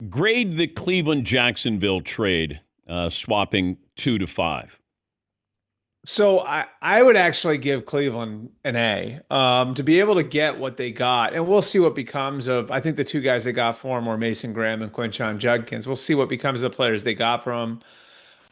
Grade the Cleveland-Jacksonville trade, swapping 2 to 5. So I would actually give Cleveland an A, to be able to get what they got, and we'll see what becomes of. I think the two guys they got for him were Mason Graham and Quinshon Judkins. We'll see what becomes of the players they got from him.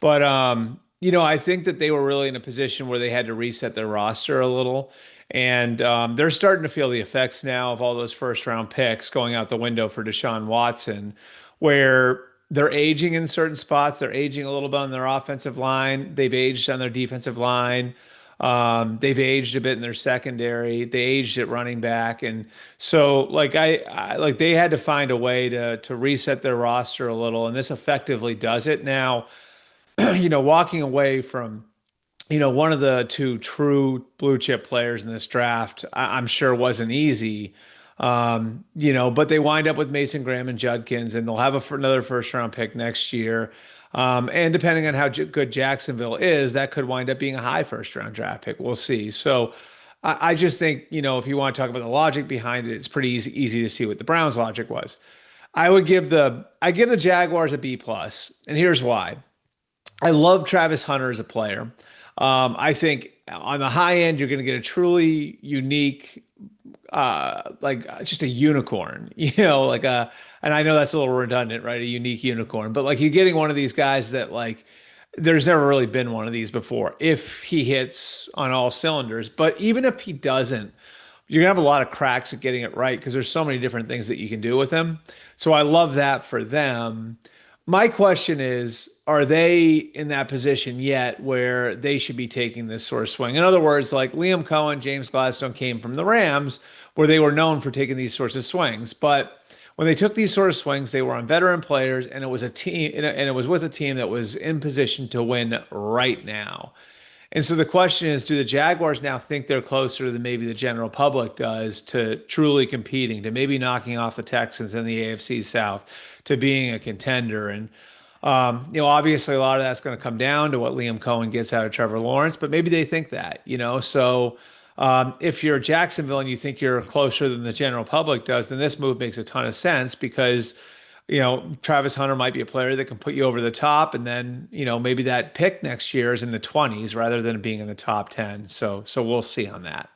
But I think that they were really in a position where they had to reset their roster a little, and they're starting to feel the effects now of all those first round picks going out the window for Deshaun Watson, where they're aging in certain spots. They're aging a little bit on their offensive line. They've aged on their defensive line. They've aged a bit in their secondary. They aged at running back, and so like they had to find a way to reset their roster a little, and this effectively does it now. Walking away from, one of the two true blue chip players in this draft, I'm sure wasn't easy. But they wind up with Mason Graham and Judkins, and they'll have another first round pick next year. And depending on how good Jacksonville is, that could wind up being a high first round draft pick. We'll see. So I just think, if you want to talk about the logic behind it, it's pretty easy to see what the Browns' logic was. I give the Jaguars a B plus, and here's why. I love Travis Hunter as a player. I think on the high end, you're going to get a truly unique, like just a unicorn, and I know that's a little redundant, right? A unique unicorn, but like you're getting one of these guys that like there's never really been one of these before if he hits on all cylinders. But even if he doesn't, you're gonna have a lot of cracks at getting it right because there's so many different things that you can do with him. So I love that for them. My question is, are they in that position yet where they should be taking this sort of swing? In other words, like Liam Cohen, James Gladstone came from the Rams, where they were known for taking these sorts of swings. But when they took these sort of swings, they were on veteran players, and it was a team, and it was with a team that was in position to win right now. And so the question is, do the Jaguars now think they're closer than maybe the general public does to truly competing, to maybe knocking off the Texans in the AFC South, to being a contender? And obviously a lot of that's going to come down to what Liam Cohen gets out of Trevor Lawrence, but maybe they think that. So if you're Jacksonville and you think you're closer than the general public does, then this move makes a ton of sense because Travis Hunter might be a player that can put you over the top, and then, maybe that pick next year is in the 20s rather than being in the top 10. So we'll see on that.